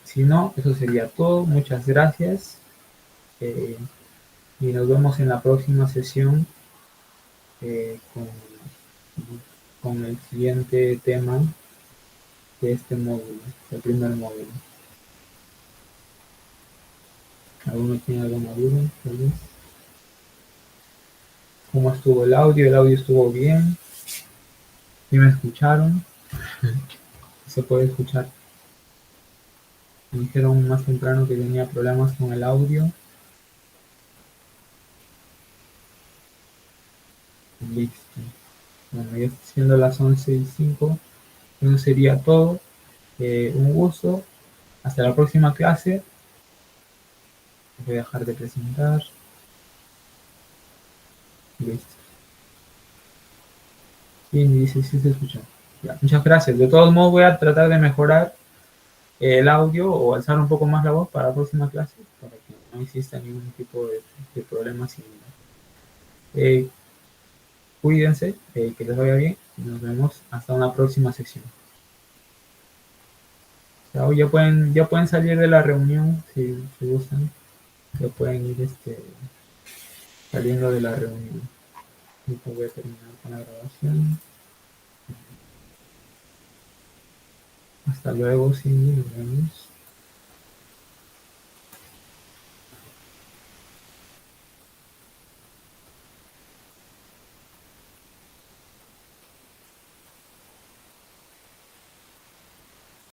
Si no, eso sería todo. Muchas gracias. eh, y nos vemos en la próxima sesión con el siguiente tema de este módulo, el primer módulo. ¿Alguno tiene alguna duda? Tal vez. ¿Cómo estuvo el audio? ¿El audio estuvo bien? ¿Sí me escucharon? ¿Se puede escuchar? Me dijeron más temprano que tenía problemas con el audio. Listo. Bueno, ya está siendo las 11:05. Eso sería todo. Un gusto. Hasta la próxima clase. Voy a dejar de presentar. Listo. Sí, dice, sí se escucha. Ya, muchas gracias. De todos modos, voy a tratar de mejorar el audio o alzar un poco más la voz para la próxima clase para que no exista ningún tipo de problema similar. Eh, Cuídense, que les vaya bien y nos vemos hasta una próxima sección. Chao, ya pueden salir de la reunión si gustan. Ya pueden ir saliendo de la reunión. Ahorita voy a terminar con la grabación. Hasta luego, sí, nos vemos.